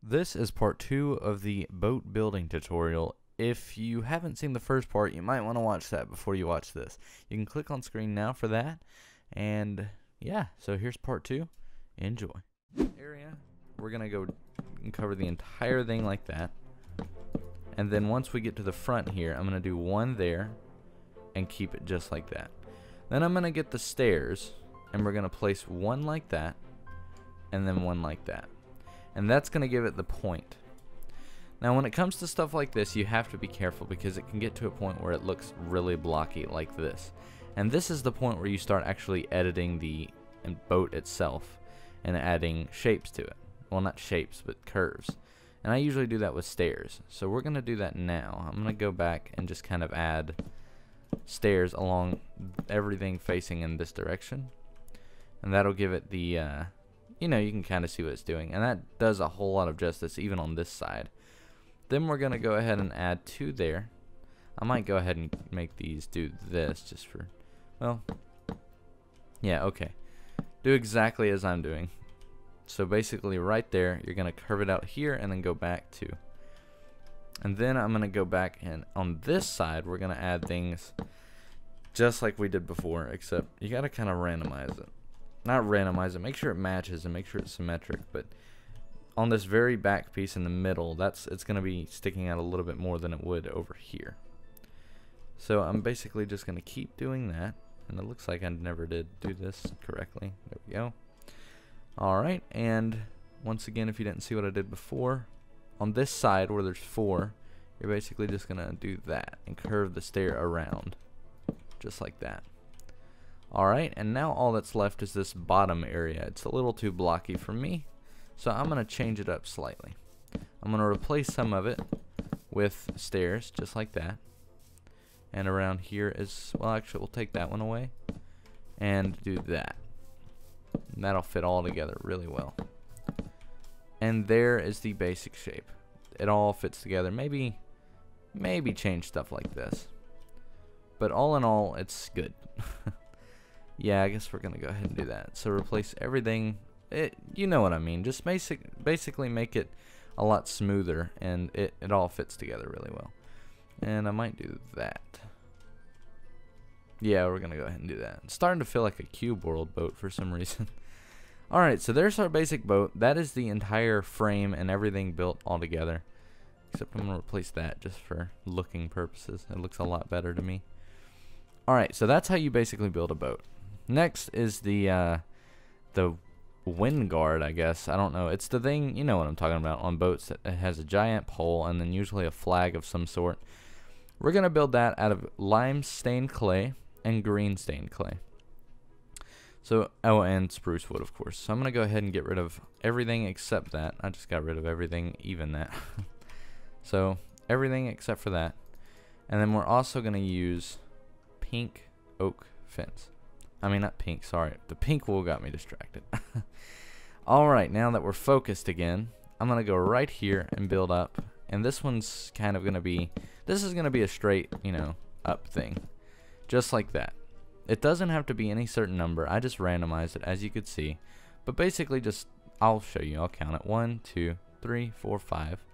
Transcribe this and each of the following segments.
This is part 2 of the boat building tutorial. If you haven't seen the first part, you might want to watch that before you watch this. You can click on screen now for that. And yeah, so here's part 2. Enjoy. Area, we're going to go and cover the entire thing like that. And then once we get to the front here, I'm going to do one there and keep it just like that. Then I'm going to get the stairs and we're going to place one like that and then one like that. And that's going to give it the point. Now when it comes to stuff like this, you have to be careful because it can get to a point where it looks really blocky like this. And this is the point where you start actually editing the boat itself and adding shapes to it. Well, not shapes, but curves. And I usually do that with stairs. So we're going to do that now. I'm going to go back and just kind of add stairs along everything facing in this direction. And that'll give it the, you know, you can kind of see what it's doing. And that does a whole lot of justice even on this side. Then we're going to go ahead and add two there. I might go ahead and make these do this just for, well, yeah, okay. Do exactly as I'm doing. So basically right there, you're going to curve it out here and then go back to. And then I'm going to go back and on this side, we're going to add things just like we did before, except you got to kind of randomize it. Not randomize it, make sure it matches and make sure it's symmetric, but on this very back piece in the middle, it's going to be sticking out a little bit more than it would over here. So I'm basically just going to keep doing that, and it looks like I never did do this correctly. There we go. Alright, and once again, if you didn't see what I did before, on this side where there's four, you're basically just going to do that and curve the stair around, just like that. Alright, and now all that's left is this bottom area. It's a little too blocky for me, so I'm going to change it up slightly. I'm going to replace some of it with stairs, just like that. And around here is, well, actually we'll take that one away and do that. And that'll fit all together really well. And there is the basic shape. It all fits together. Maybe change stuff like this. But all in all, it's good. Yeah, I guess we're going to go ahead and do that. So replace everything. You know what I mean. Just basically make it a lot smoother, and it all fits together really well. And I might do that. Yeah, we're going to go ahead and do that. It's starting to feel like a Cube World boat for some reason. Alright, so there's our basic boat. That is the entire frame and everything built all together. Except I'm going to replace that just for looking purposes. It looks a lot better to me. Alright, so that's how you basically build a boat. Next is the wind guard, I guess. I don't know. It's the thing, you know what I'm talking about, on boats that it has a giant pole and then usually a flag of some sort. We're going to build that out of lime stained clay and green stained clay. So, oh, and spruce wood, of course. So I'm going to go ahead and get rid of everything except that. I just got rid of everything, even that. So, everything except for that. And then we're also going to use pink oak fence. I mean, not pink, sorry. The pink wool got me distracted. Alright, now that we're focused again, I'm going to go right here and build up. And this one's kind of going to be, this is going to be a straight, you know, up thing. Just like that. It doesn't have to be any certain number. I just randomized it, as you could see. But basically just, I'll show you. I'll count it. 1, 2, 3, 4, 5.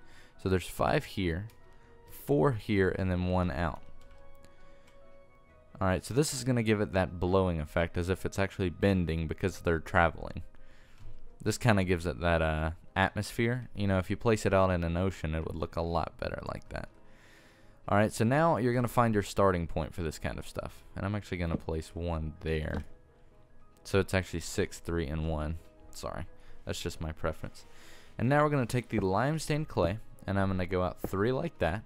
So there's 5 here, 4 here, and then 1 out. Alright, so this is going to give it that blowing effect as if it's actually bending because they're traveling. This kind of gives it that atmosphere. You know, if you place it out in an ocean, it would look a lot better like that. Alright, so now you're going to find your starting point for this kind of stuff. And I'm actually going to place 1 there. So it's actually 6, 3, and 1. Sorry, that's just my preference. And now we're going to take the lime stained clay, and I'm going to go out 3 like that.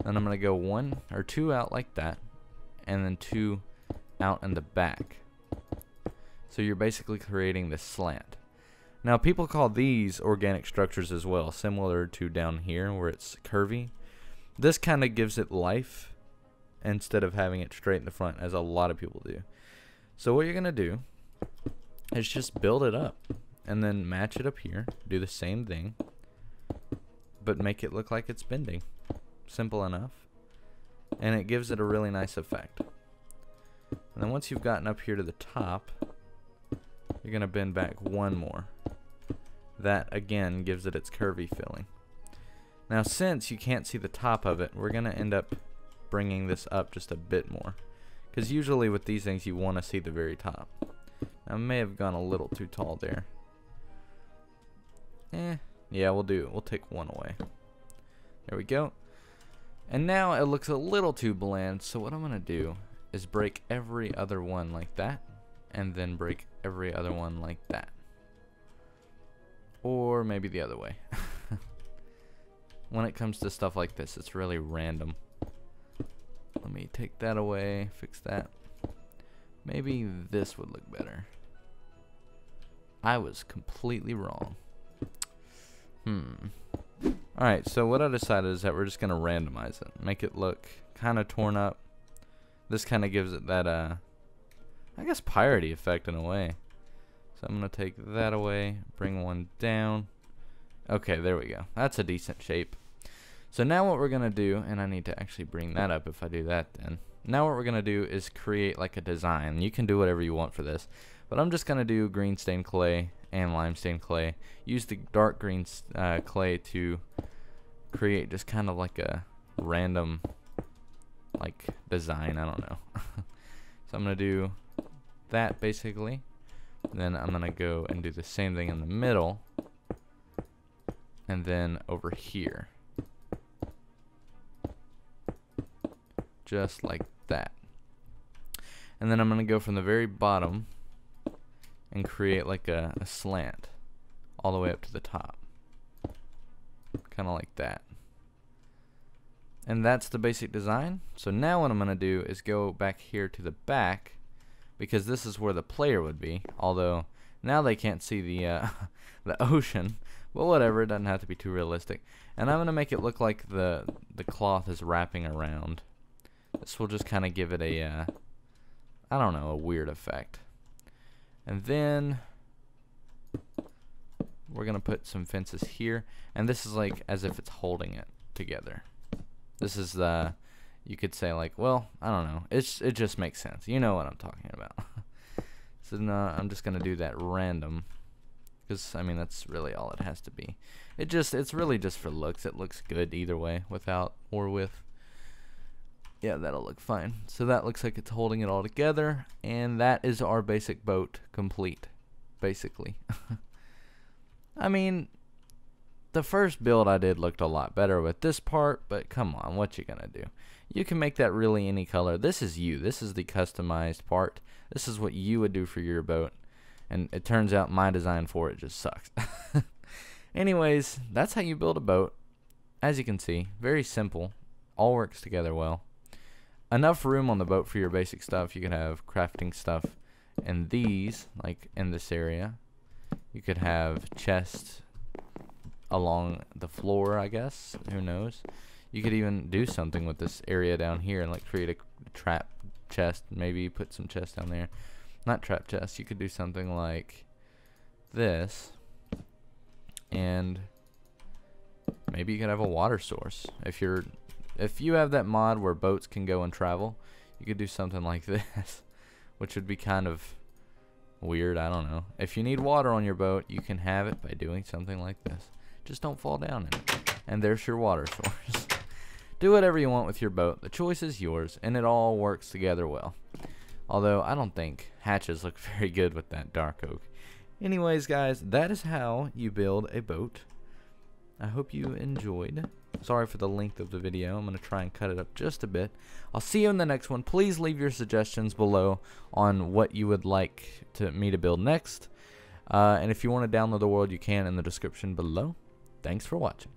Then I'm going to go 1 or 2 out like that. And then 2 out in the back. So you're basically creating this slant. Now people call these organic structures as well, similar to down here where it's curvy. This kind of gives it life instead of having it straight in the front, as a lot of people do. So what you're going to do is just build it up and then match it up here. Do the same thing, but make it look like it's bending. Simple enough. And it gives it a really nice effect. And then once you've gotten up here to the top, you're going to bend back 1 more. that again gives it its curvy feeling. Now since you can't see the top of it, we're gonna end up bringing this up just a bit more, because usually with these things you want to see the very top. I may have gone a little too tall there. Yeah, we'll take one away. There we go. And now it looks a little too bland, so what I'm gonna do is break every other one like that, and then break every other one like that. Or maybe the other way. When it comes to stuff like this, it's really random. Let me take that away, fix that. Maybe this would look better. I was completely wrong. Alright, so what I decided is that we're just going to randomize it. Make it look kind of torn up. This kind of gives it that, I guess, piratey effect in a way. So I'm going to take that away, bring one down. Okay, there we go. That's a decent shape. So now what we're going to do, and I need to actually bring that up if I do that then. Now what we're going to do is create like a design. You can do whatever you want for this. But I'm just going to do green stained clay and limestone clay. Use the dark green clay to create just kind of like a random like design. I don't know. So I'm going to do that basically. Then I'm going to go and do the same thing in the middle. And then over here. Just like that. And then I'm going to go from the very bottom and create like a slant all the way up to the top. Kind of like that. And that's the basic design. So now what I'm going to do is go back here to the back, because this is where the player would be. Although now they can't see the the ocean, but whatever, it doesn't have to be too realistic. And I'm going to make it look like the cloth is wrapping around. This will just kind of give it a I don't know, a weird effect. And then we're gonna put some fences here, and this is like as if it's holding it together. This is the, you could say like, well, I don't know, it just makes sense. You know what I'm talking about. So now I'm just gonna do that random, because I mean that's really all it has to be. It's really just for looks. It looks good either way, without or with. Yeah, that'll look fine. So that looks like it's holding it all together, and that is our basic boat complete, basically. I mean, the first build I did looked a lot better with this part, but come on, what you gonna do? You can make that really any color. This is you. This is the customized part. This is what you would do for your boat, and it turns out my design for it just sucks. Anyways, that's how you build a boat. As you can see, very simple. All works together well. Enough room on the boat for your basic stuff. You can have crafting stuff in these, like in this area. You could have chests along the floor, I guess. Who knows? You could even do something with this area down here and like create a trap chest. Maybe put some chests down there. Not trap chests. You could do something like this. And maybe you could have a water source. If you have that mod where boats can go and travel, you could do something like this, which would be kind of weird. I don't know. If you need water on your boat, you can have it by doing something like this. Just don't fall down in it. And there's your water source. Do whatever you want with your boat. The choice is yours, and it all works together well. Although I don't think hatches look very good with that dark oak. Anyways, guys, that is how you build a boat. I hope you enjoyed. Sorry for the length of the video. I'm going to try and cut it up just a bit. I'll see you in the next one. Please leave your suggestions below on what you would like me to build next. And if you want to download the world, you can in the description below. Thanks for watching.